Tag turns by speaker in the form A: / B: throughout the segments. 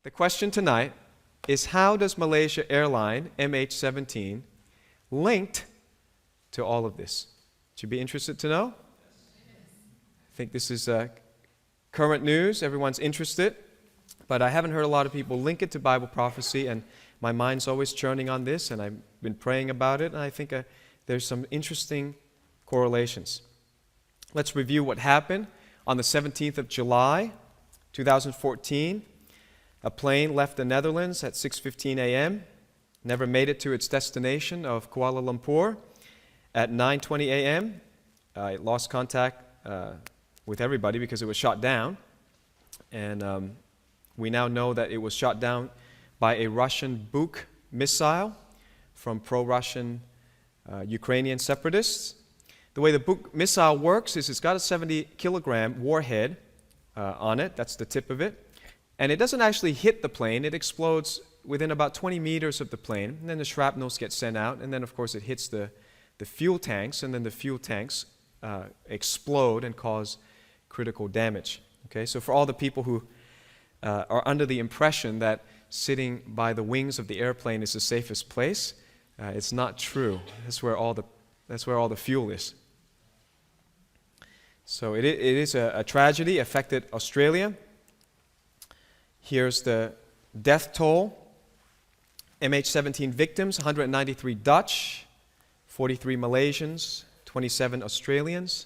A: The question tonight is, how does Malaysia airline MH17 linked to all of this? Would you be interested to know? I think this is current news. Everyone's interested. But I haven't heard a lot of people link it to Bible prophecy, and my mind's always churning on this, and I've been praying about it, and I think there's some interesting correlations. Let's review what happened. On the 17th of July, 2014, a plane left the Netherlands at 6:15 a.m., never made it to its destination of Kuala Lumpur. At 9:20 a.m., it lost contact with everybody because it was shot down. And we now know that it was shot down by a Russian Buk missile from pro-Russian Ukrainian separatists. The way the Buk missile works is it's got a 70-kilogram warhead on it. That's the tip of it. And it doesn't actually hit the plane. It explodes within about 20 meters of the plane. And then the shrapnels get sent out. And then, of course, it hits the fuel tanks. And then the fuel tanks explode and cause critical damage. Okay, so for all the people who are under the impression that sitting by the wings of the airplane is the safest place, it's not true. That's where all the fuel is. So it is a tragedy, affected Australia. Here's the death toll. MH17 victims, 193 Dutch, 43 Malaysians, 27 Australians.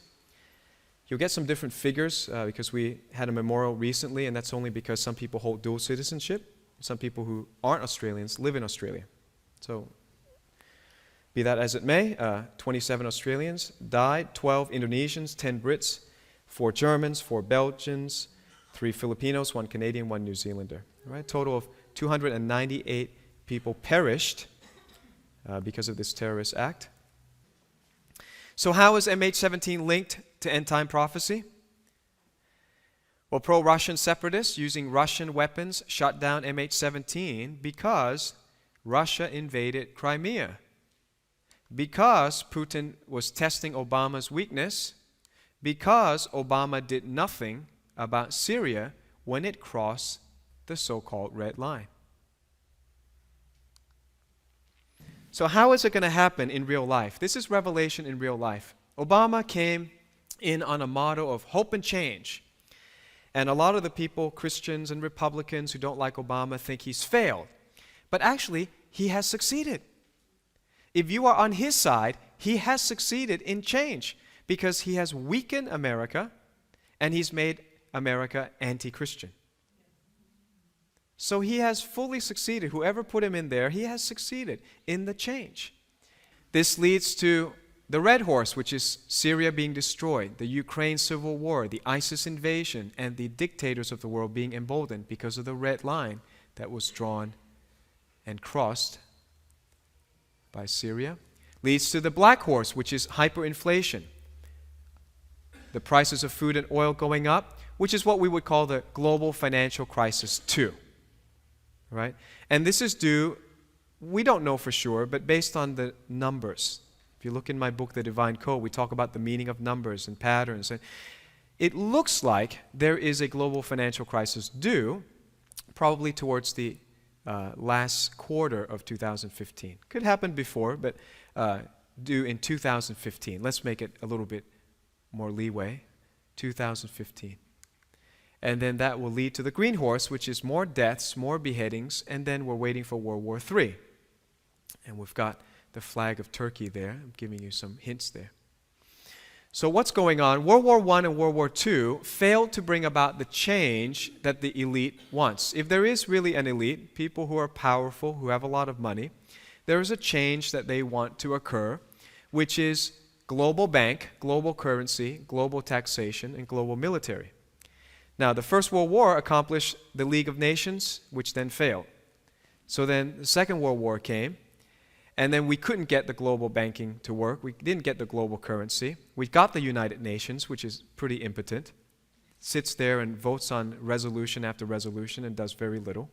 A: You'll get some different figures because we had a memorial recently, and that's only because some people hold dual citizenship. Some people who aren't Australians live in Australia. So, be that as it may, 27 Australians died, 12 Indonesians, 10 Brits, 4 Germans, 4 Belgians, 3 Filipinos, 1 Canadian, 1 New Zealander. Right? Total of 298 people perished because of this terrorist act. So how is MH17 linked to end-time prophecy? Well, pro-Russian separatists using Russian weapons shot down MH17 because Russia invaded Crimea. Because Putin was testing Obama's weakness. Because Obama did nothing about Syria when it crossed the so-called red line. So how is it going to happen in real life? This is revelation in real life. Obama came in on a motto of hope and change. And a lot of the people, Christians and Republicans who don't like Obama, think he's failed. But actually, he has succeeded. If you are on his side, he has succeeded in change because he has weakened America and he's made America anti-Christian. So he has fully succeeded. Whoever put him in there, he has succeeded in the change. This leads to the red horse, which is Syria being destroyed, the Ukraine civil war, the ISIS invasion, and the dictators of the world being emboldened because of the red line that was drawn and crossed by Syria. Leads to the black horse, which is hyperinflation. The prices of food and oil going up, which is what we would call the global financial crisis 2. Right? And this is due, we don't know for sure, but based on the numbers. If you look in my book, The Divine Code, we talk about the meaning of numbers and patterns. And it looks like there is a global financial crisis due probably towards the last quarter of 2015. Could happen before, but due in 2015. Let's make it a little bit more leeway. 2015. And then that will lead to the green horse, which is more deaths, more beheadings, and then we're waiting for World War III. And we've got the flag of Turkey there. I'm giving you some hints there. So what's going on? World War I and World War II failed to bring about the change that the elite wants. If there is really an elite, people who are powerful, who have a lot of money, there is a change that they want to occur, which is global bank, global currency, global taxation, and global military. Now, the First World War accomplished the League of Nations, which then failed. So then the Second World War came, and then we couldn't get the global banking to work. We didn't get the global currency. We got the United Nations, which is pretty impotent. Sits there and votes on resolution after resolution and does very little.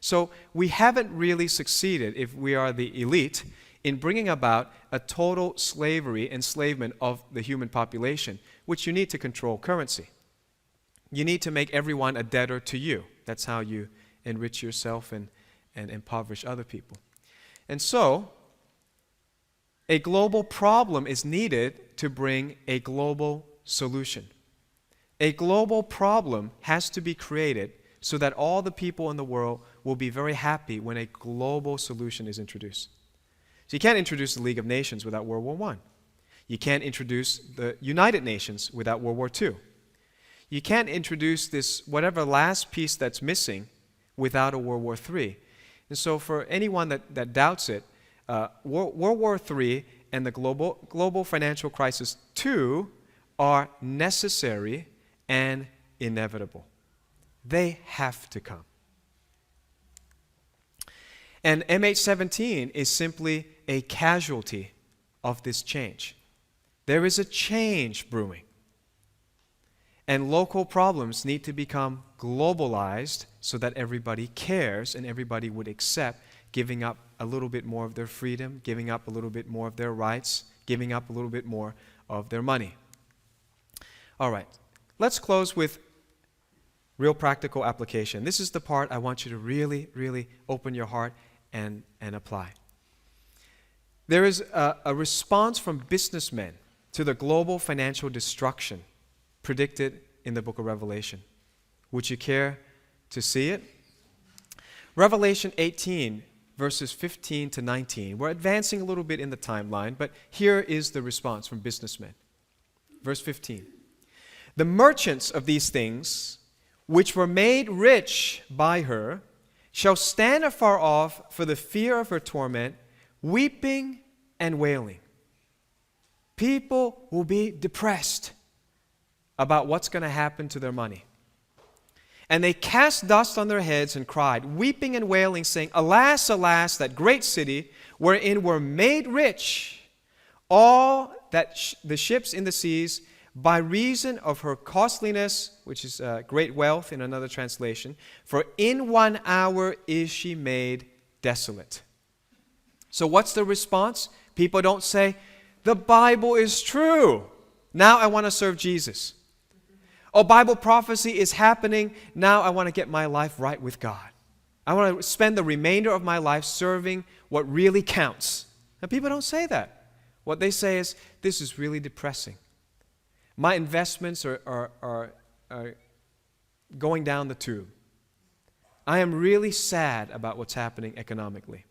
A: So we haven't really succeeded, if we are the elite, in bringing about a total slavery, enslavement of the human population, which you need to control currency. You need to make everyone a debtor to you. That's how you enrich yourself and impoverish other people. And so, a global problem is needed to bring a global solution. A global problem has to be created so that all the people in the world will be very happy when a global solution is introduced. So you can't introduce the League of Nations without World War I. You can't introduce the United Nations without World War II. You can't introduce this whatever last piece that's missing without a World War III. And so for anyone that doubts it, World War III and the global financial crisis too are necessary and inevitable. They have to come. And MH17 is simply a casualty of this change. There is a change brewing. And local problems need to become globalized so that everybody cares and everybody would accept giving up a little bit more of their freedom, giving up a little bit more of their rights, giving up a little bit more of their money. All right, let's close with real practical application. This is the part I want you to really, really open your heart and apply. There is a response from businessmen to the global financial destruction predicted in the book of Revelation. Would you care to see it? Revelation 18, verses 15 to 19. We're advancing a little bit in the timeline, but here is the response from businessmen. Verse 15. The merchants of these things, which were made rich by her, shall stand afar off for the fear of her torment, weeping and wailing. People will be depressed about what's going to happen to their money. And they cast dust on their heads and cried, weeping and wailing, saying, Alas, alas, that great city, wherein were made rich all that the ships in the seas, by reason of her costliness, which is great wealth in another translation, for in 1 hour is she made desolate. So what's the response? People don't say, the Bible is true. Now I want to serve Jesus. Oh, Bible prophecy is happening. Now I want to get my life right with God. I want to spend the remainder of my life serving what really counts. And people don't say that. What they say is, this is really depressing. My investments are going down the tube. I am really sad about what's happening economically.